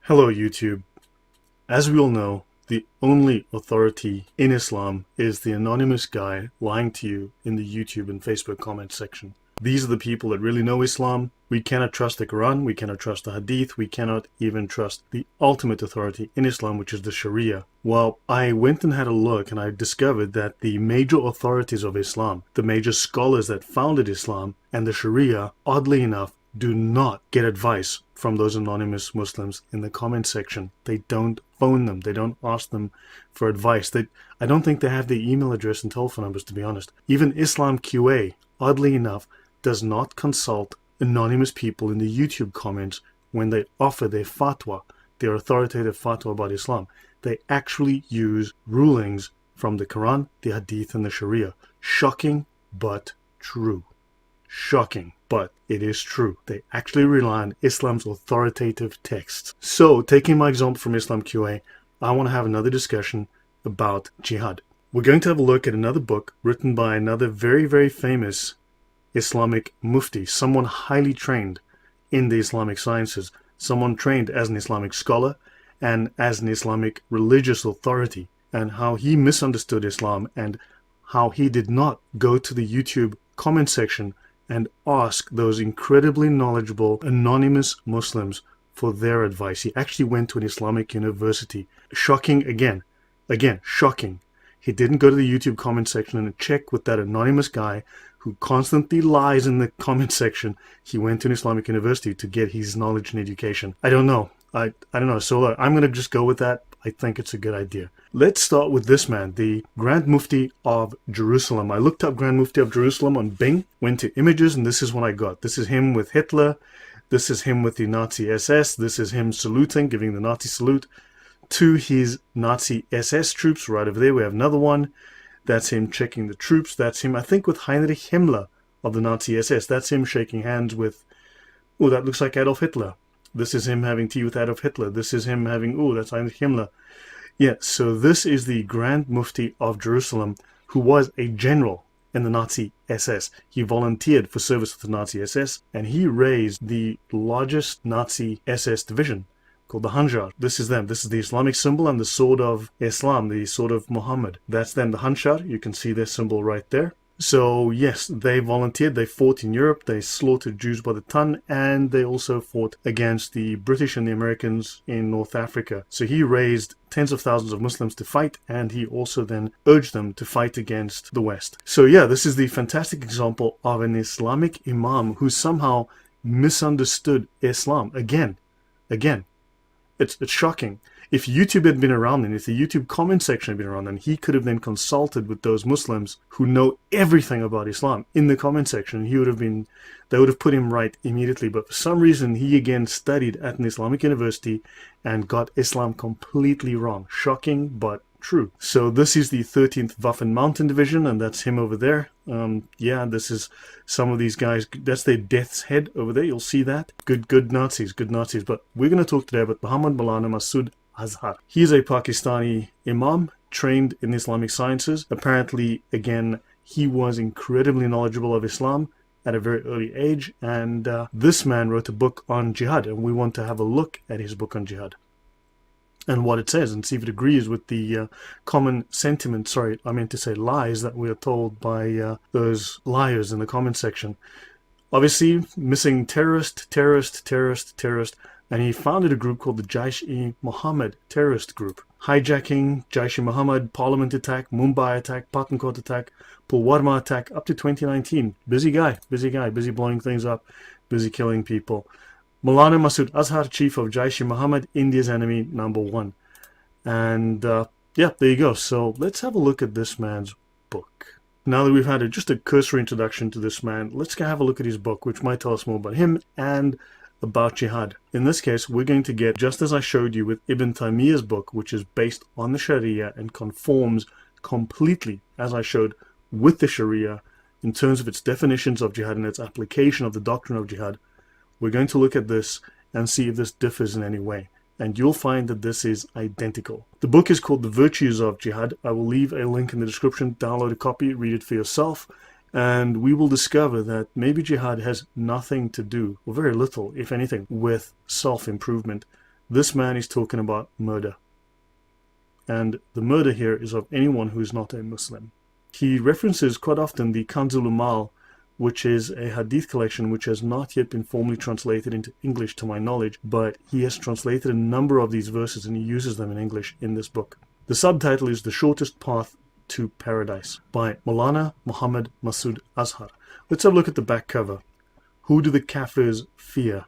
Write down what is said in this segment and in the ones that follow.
Hello YouTube. As we all know, the only authority in Islam is the anonymous guy lying to you in the YouTube and Facebook comment section. These are the people that really know Islam. We cannot trust the Quran, we cannot trust the Hadith, we cannot even trust the ultimate authority in Islam, which is the Sharia. Well, I went and had a look and I discovered that the major authorities of Islam, the major scholars that founded Islam and the Sharia, oddly enough, do not get advice from those anonymous Muslims in the comment section. They don't phone them. They don't ask them for advice. I don't think they have their email address and telephone numbers, to be honest. Even Islam QA, oddly enough, does not consult anonymous people in the YouTube comments when they offer their fatwa, their authoritative fatwa about Islam. They actually use rulings from the Quran, the Hadith, and the Sharia. Shocking, but true. Shocking, but it is true. They actually rely on Islam's authoritative texts. So, taking my example from Islam QA, I want to have another discussion about jihad. We're going to have a look at another book written by another very, very famous Islamic mufti, someone highly trained in the Islamic sciences, someone trained as an Islamic scholar and as an Islamic religious authority, and how he misunderstood Islam and how he did not go to the YouTube comment section and ask those incredibly knowledgeable anonymous Muslims for their advice. He actually went to an Islamic university. Shocking again, shocking. He didn't go to the YouTube comment section and check with that anonymous guy who constantly lies in the comment section. He went to an Islamic university to get his knowledge and education. I don't know. I don't know. So I'm going to just go with that. I think it's a good idea. Let's start with this man, the Grand Mufti of Jerusalem. I looked up Grand Mufti of Jerusalem on Bing, went to images, and this is what I got. This is him with Hitler. This is him with the Nazi SS. This is him saluting, giving the Nazi salute to his Nazi SS troops. Right over there, we have another one. That's him checking the troops. That's him, I think, with Heinrich Himmler of the Nazi SS. That's him shaking hands with, oh, that looks like Adolf Hitler. This is him having tea with Adolf Hitler. This is him having, oh, that's Heinrich Himmler. Yeah, so this is the Grand Mufti of Jerusalem, who was a general in the Nazi SS. He volunteered for service with the Nazi SS, and he raised the largest Nazi SS division, called the Hanjar. This is them. This is the Islamic symbol and the sword of Islam, the sword of Muhammad. That's them, the Hanjar. You can see their symbol right there. So yes, they volunteered, they fought in Europe, they slaughtered Jews by the ton, and they also fought against the British and the Americans in North Africa. So he raised tens of thousands of Muslims to fight, and he also then urged them to fight against the West. So yeah, this is the fantastic example of an Islamic imam who somehow misunderstood Islam. Again. It's shocking. If YouTube had been around then, if the YouTube comment section had been around then, he could have then consulted with those Muslims who know everything about Islam in the comment section. They would have put him right immediately. But for some reason, he again studied at an Islamic university and got Islam completely wrong. Shocking, but true. So this is the 13th Waffen Mountain Division, and that's him over there. Yeah, this is some of these guys. That's their death's head over there. You'll see that. Good Nazis, good Nazis. But we're going to talk today about Muhammad Maulana Masood Azhar. He's a Pakistani imam trained in Islamic sciences. Apparently, again, he was incredibly knowledgeable of Islam at a very early age. And this man wrote a book on jihad, and we want to have a look at his book on jihad and what it says and see if it agrees with the common sentiment, sorry, I meant to say lies, that we are told by those liars in the comment section. Obviously, missing terrorist, and he founded a group called the Jaish-e-Mohammed terrorist group. Hijacking, Jaish-e-Mohammed, Parliament attack, Mumbai attack, Pathankot attack, Pulwama attack, up to 2019. Busy guy, busy blowing things up, busy killing people. Maulana Masood Azhar, chief of Jaish-e-Mohammed, India's enemy #1. And yeah, there you go. So let's have a look at this man's book. Now that we've had just a cursory introduction to this man, let's have a look at his book, which might tell us more about him and about jihad. In this case, we're going to get, just as I showed you with Ibn Taymiyyah's book, which is based on the Sharia and conforms completely, as I showed, with the Sharia in terms of its definitions of jihad and its application of the doctrine of jihad. We're going to look at this and see if this differs in any way. And you'll find that this is identical. The book is called The Virtues of Jihad. I will leave a link in the description. Download a copy, read it for yourself. And we will discover that maybe jihad has nothing to do, or very little, if anything, with self-improvement, This man is talking about murder. And the murder here is of anyone who is not a Muslim. He references quite often the Kanzul Umal, which is a hadith collection which has not yet been formally translated into English to my knowledge, but he has translated a number of these verses and he uses them in English in this book. The subtitle is The Shortest Path to Paradise by Maulana Muhammad Masood Azhar. Let's have a look at the back cover. Who do the Kafirs fear?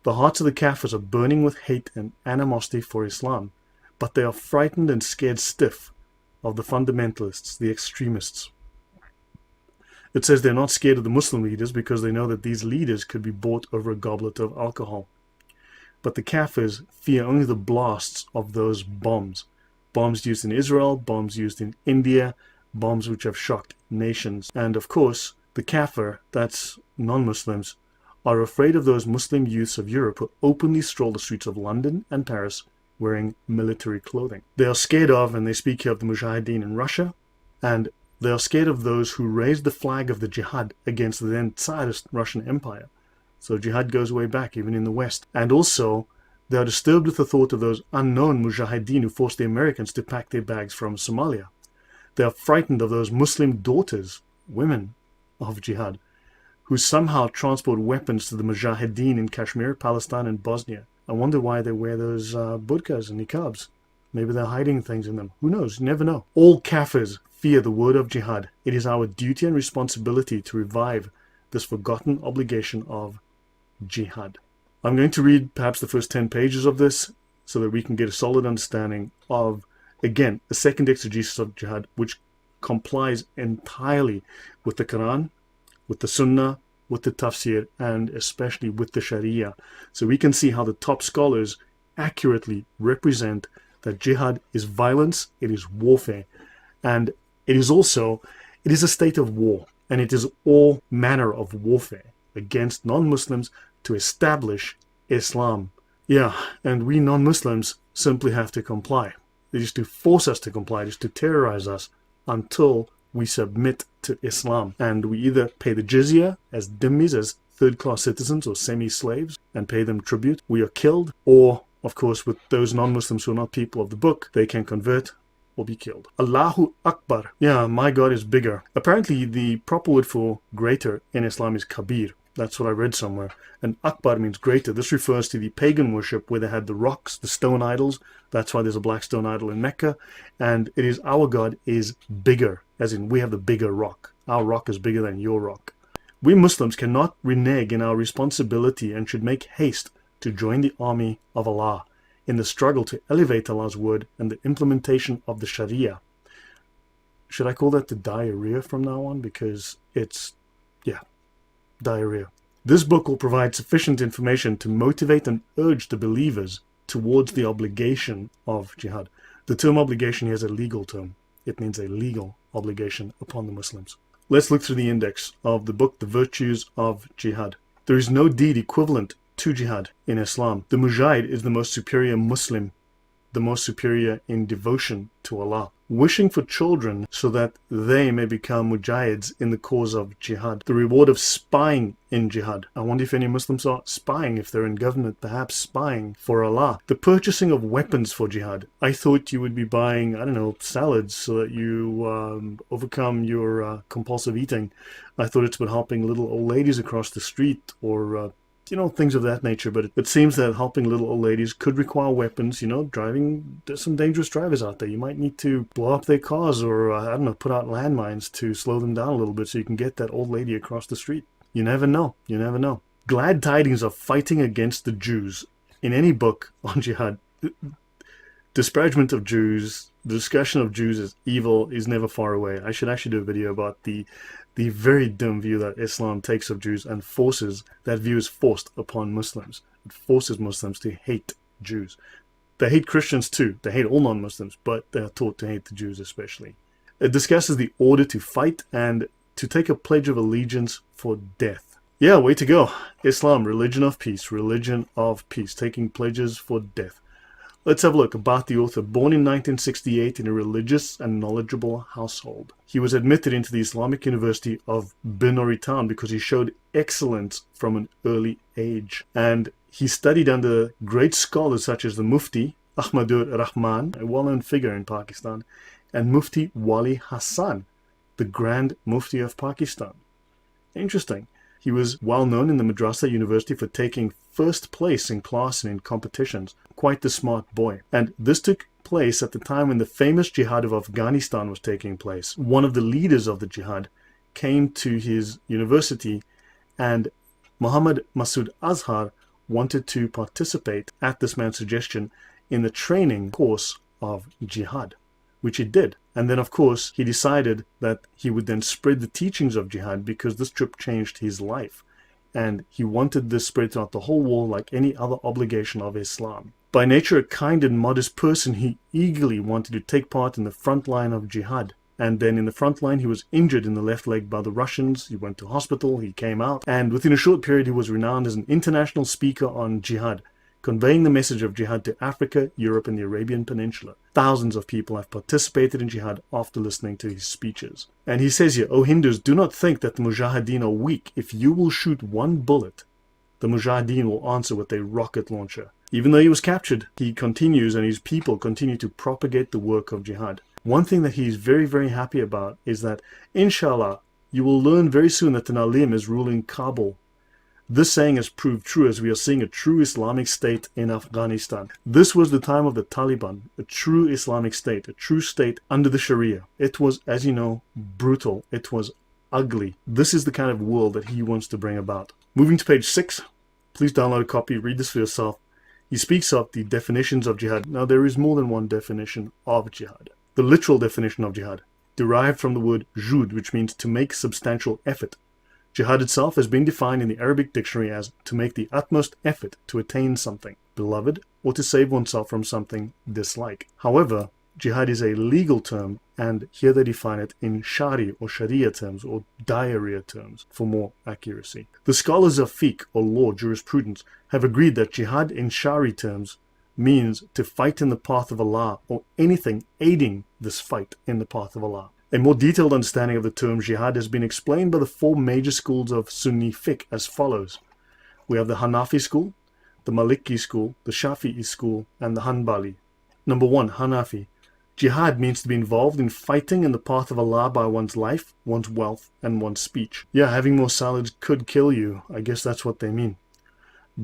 The hearts of the Kafirs are burning with hate and animosity for Islam, but they are frightened and scared stiff of the fundamentalists, the extremists. It says they're not scared of the Muslim leaders because they know that these leaders could be bought over a goblet of alcohol. But the Kafirs fear only the blasts of those bombs. Bombs used in Israel, bombs used in India, bombs which have shocked nations. And of course, the Kafir, that's non-Muslims, are afraid of those Muslim youths of Europe who openly stroll the streets of London and Paris wearing military clothing. They are scared of, and they speak here of the Mujahideen in Russia, and they are scared of those who raised the flag of the Jihad against the then Tsarist Russian Empire. So Jihad goes way back, even in the West. And also, they are disturbed with the thought of those unknown Mujahideen who forced the Americans to pack their bags from Somalia. They are frightened of those Muslim daughters, women of Jihad, who somehow transport weapons to the Mujahideen in Kashmir, Palestine, and Bosnia. I wonder why they wear those burqas and niqabs. Maybe they're hiding things in them. Who knows? You never know. All Kafirs fear the word of Jihad. It is our duty and responsibility to revive this forgotten obligation of Jihad. I'm going to read perhaps the first 10 pages of this so that we can get a solid understanding of, again, a second exegesis of Jihad, which complies entirely with the Quran, with the Sunnah, with the Tafsir, and especially with the Sharia. So we can see how the top scholars accurately represent that Jihad is violence, it is warfare, and it is a state of war, and it is all manner of warfare against non-Muslims to establish Islam. Yeah, and we non-Muslims simply have to comply. It is to force us to comply, it is to terrorize us until we submit to Islam. And we either pay the jizya as dhimmis, as third-class citizens or semi-slaves, and pay them tribute. We are killed, or, of course, with those non-Muslims who are not people of the book, they can convert or be killed. Allahu Akbar. Yeah, my God is bigger. Apparently, the proper word for greater in Islam is Kabir. That's what I read somewhere. And Akbar means greater. This refers to the pagan worship where they had the rocks, the stone idols. That's why there's a black stone idol in Mecca. And it is our God is bigger, as in we have the bigger rock. Our rock is bigger than your rock. We Muslims cannot renege in our responsibility and should make haste to join the army of Allah in the struggle to elevate Allah's word and the implementation of the Sharia. Should I call that the diarrhea from now on? Because it's, yeah, diarrhea. This book will provide sufficient information to motivate and urge the believers towards the obligation of jihad. The term obligation here is a legal term. It means a legal obligation upon the Muslims. Let's look through the index of the book, The Virtues of Jihad. There is no deed equivalent to jihad in Islam. The mujahid is the most superior Muslim, the most superior in devotion to Allah, wishing for children so that they may become mujahids in the cause of jihad. The reward of spying in jihad. I wonder if any Muslims are spying, if they're in government, perhaps spying for Allah. The purchasing of weapons for jihad. I thought you would be buying, I don't know, salads so that you overcome your compulsive eating. I thought it's about helping little old ladies across the street or things of that nature, but it seems that helping little old ladies could require weapons, driving. There's some dangerous drivers out there. You might need to blow up their cars or, put out landmines to slow them down a little bit so you can get that old lady across the street. You never know. You never know. Glad tidings of fighting against the Jews. In any book on jihad, disparagement of Jews, the discussion of Jews as evil is never far away. I should actually do a video about the very dim view that Islam takes of Jews and forces, that view is forced upon Muslims. It forces Muslims to hate Jews. They hate Christians too. They hate all non-Muslims, but they are taught to hate the Jews especially. It discusses the order to fight and to take a pledge of allegiance for death. Yeah, way to go. Islam, religion of peace, taking pledges for death. Let's have a look about the author. Born in 1968 in a religious and knowledgeable household. He was admitted into the Islamic University of Benori Town because he showed excellence from an early age. And He studied under great scholars such as the Mufti Ahmadur Rahman, a well-known figure in Pakistan, and Mufti Wali Hassan, the Grand Mufti of Pakistan. Interesting. He was well known in the Madrasa University for taking first place in class and in competitions. Quite the smart boy. And this took place at the time when the famous Jihad of Afghanistan was taking place. One of the leaders of the Jihad came to his university, and Muhammad Masood Azhar wanted to participate, at this man's suggestion, in the training course of Jihad, which he did. And then, of course, he decided that he would then spread the teachings of Jihad, because this trip changed his life. And he wanted this spread throughout the whole world like any other obligation of Islam. By nature a kind and modest person, he eagerly wanted to take part in the front line of Jihad. And then in the front line, he was injured in the left leg by the Russians. He went to hospital, he came out, and within a short period he was renowned as an international speaker on Jihad, conveying the message of Jihad to Africa, Europe, and the Arabian Peninsula. Thousands of people have participated in Jihad after listening to his speeches. And he says here, "O Hindus, do not think that the Mujahideen are weak. If you will shoot one bullet, the Mujahideen will answer with a rocket launcher." Even though he was captured, he continues, and his people continue to propagate the work of Jihad. One thing that he's very, very happy about is that, inshallah, you will learn very soon that an alim is ruling Kabul. This saying has proved true, as we are seeing a true Islamic state in Afghanistan. This was the time of the Taliban, a true Islamic state, a true state under the Sharia. It was, as you know, brutal. It was ugly. This is the kind of world that he wants to bring about. Moving to page 6, please download a copy, read this for yourself. He speaks of the definitions of jihad. Now, there is more than one definition of jihad. The literal definition of jihad, derived from the word jud, which means to make substantial effort. Jihad itself has been defined in the Arabic dictionary as to make the utmost effort to attain something beloved, or to save oneself from something disliked. However, jihad is a legal term, and here they define it in shari or sharia terms, or diarrhea terms, for more accuracy. The scholars of fiqh, or law, jurisprudence, have agreed that jihad in shari terms means to fight in the path of Allah, or anything aiding this fight in the path of Allah. A more detailed understanding of the term jihad has been explained by the four major schools of Sunni fiqh as follows. We have the Hanafi school, the Maliki school, the Shafi'i school, and the Hanbali. Number 1, Hanafi. Jihad means to be involved in fighting in the path of Allah by one's life, one's wealth, and one's speech. Yeah, having more salads could kill you. I guess that's what they mean.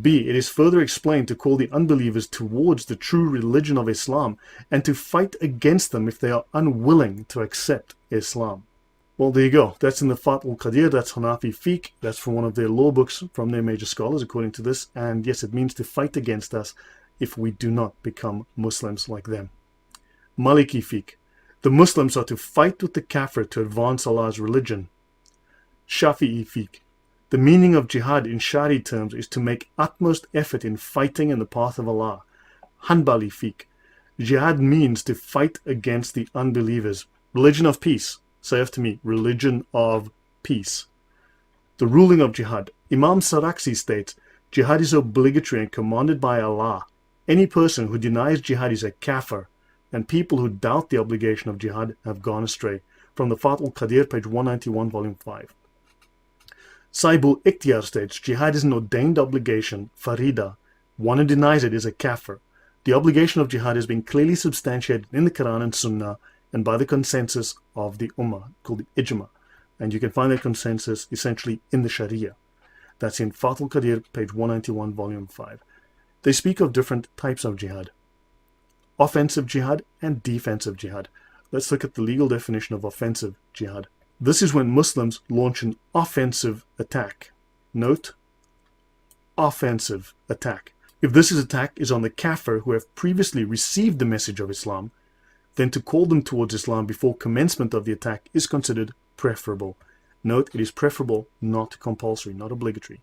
B. It is further explained to call the unbelievers towards the true religion of Islam and to fight against them if they are unwilling to accept Islam. Well, there you go. That's in the Fath al-Qadir. That's Hanafi fiqh. That's from one of their law books from their major scholars, according to this. And yes, it means to fight against us if we do not become Muslims like them. Maliki fiqh. The Muslims are to fight with the kafir to advance Allah's religion. Shafi'i fiqh. The meaning of jihad in Shari terms is to make utmost effort in fighting in the path of Allah. Hanbali fiqh. Jihad means to fight against the unbelievers. Religion of peace. Say after me, religion of peace. The ruling of jihad. Imam Saraksi states, jihad is obligatory and commanded by Allah. Any person who denies jihad is a kafir, and people who doubt the obligation of jihad have gone astray. From the Fath al-Qadir, page 191, volume 5. Saibul Ikhtiyar states, jihad is an ordained obligation, farida. One who denies it is a kafir. The obligation of jihad has been clearly substantiated in the Quran and Sunnah and by the consensus of the Ummah, called the Ijma. And you can find that consensus essentially in the Sharia. That's in Fath al-Qadir, page 191, volume 5. They speak of different types of jihad. Offensive jihad and defensive jihad. Let's look at the legal definition of offensive jihad. This is when Muslims launch an offensive attack. Note, offensive attack. If this attack is on the kafir who have previously received the message of Islam, then to call them towards Islam before commencement of the attack is considered preferable. Note, it is preferable, not compulsory, not obligatory.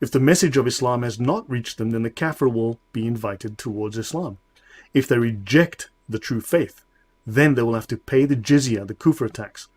If the message of Islam has not reached them, then the kafir will be invited towards Islam. If they reject the true faith, then they will have to pay the jizya, the kufr tax.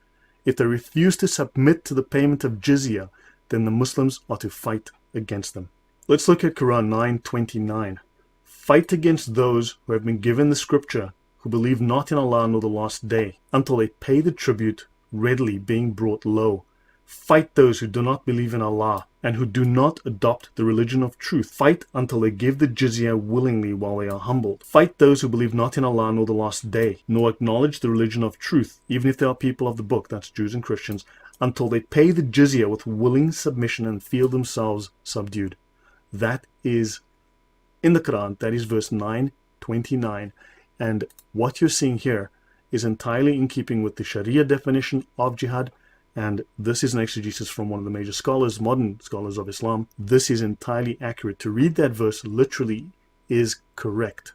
If they refuse to submit to the payment of jizya, then the Muslims are to fight against them. Let's look at Quran 9:29. Fight against those who have been given the scripture, who believe not in Allah nor the last day, until they pay the tribute readily, being brought low. Fight those who do not believe in Allah and who do not adopt the religion of truth. Fight until they give the jizya willingly while they are humbled. Fight those who believe not in Allah nor the last day, nor acknowledge the religion of truth, even if they are people of the book, that's Jews and Christians, until they pay the jizya with willing submission and feel themselves subdued. That is in the Quran. That is verse 929. And what you're seeing here is entirely in keeping with the Sharia definition of jihad. And this is an exegesis from one of the major scholars, modern scholars of Islam. This is entirely accurate. To read that verse literally is correct.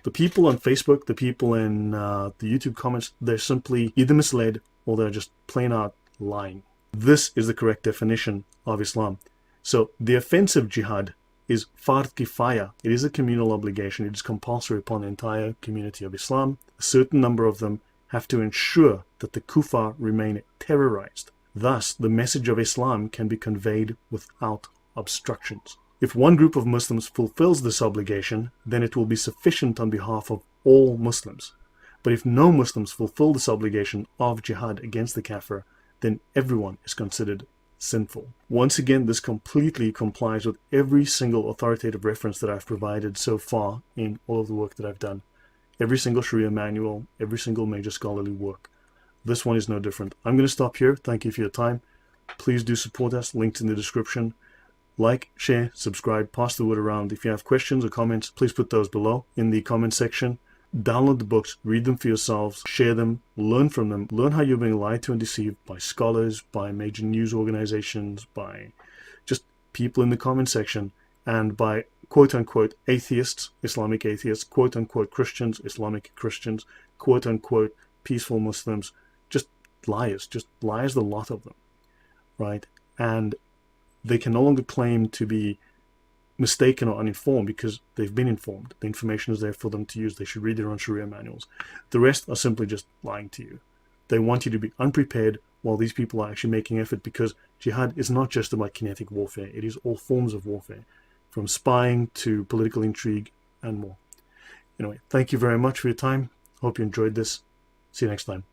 The people on Facebook, the people in the YouTube comments, they're simply either misled or they're just plain out lying. This is the correct definition of Islam. So the offensive jihad is fard kifaya. It is a communal obligation. It is compulsory upon the entire community of Islam. A certain number of them have to ensure that the kuffar remain terrorized. Thus, the message of Islam can be conveyed without obstructions. If one group of Muslims fulfills this obligation, then it will be sufficient on behalf of all Muslims. But if no Muslims fulfill this obligation of jihad against the kafir, then everyone is considered sinful. Once again, this completely complies with every single authoritative reference that I've provided so far in all of the work that I've done. Every single Sharia manual, every single major scholarly work. This one is no different. I'm going to stop here. Thank you for your time. Please do support us. Links in the description. Like, share, subscribe, pass the word around. If you have questions or comments, please put those below in the comment section. Download the books, read them for yourselves, share them, learn from them. Learn how you're being lied to and deceived by scholars, by major news organizations, by just people in the comment section, and by quote-unquote atheists, Islamic atheists, quote-unquote Christians, Islamic Christians, quote-unquote peaceful Muslims, just liars, the lot of them, right? And they can no longer claim to be mistaken or uninformed because they've been informed. The information is there for them to use. They should read their own Sharia manuals. The rest are simply just lying to you. They want you to be unprepared while these people are actually making effort, because jihad is not just about kinetic warfare. It is all forms of warfare, from spying to political intrigue and more. Anyway, thank you very much for your time. Hope you enjoyed this. See you next time.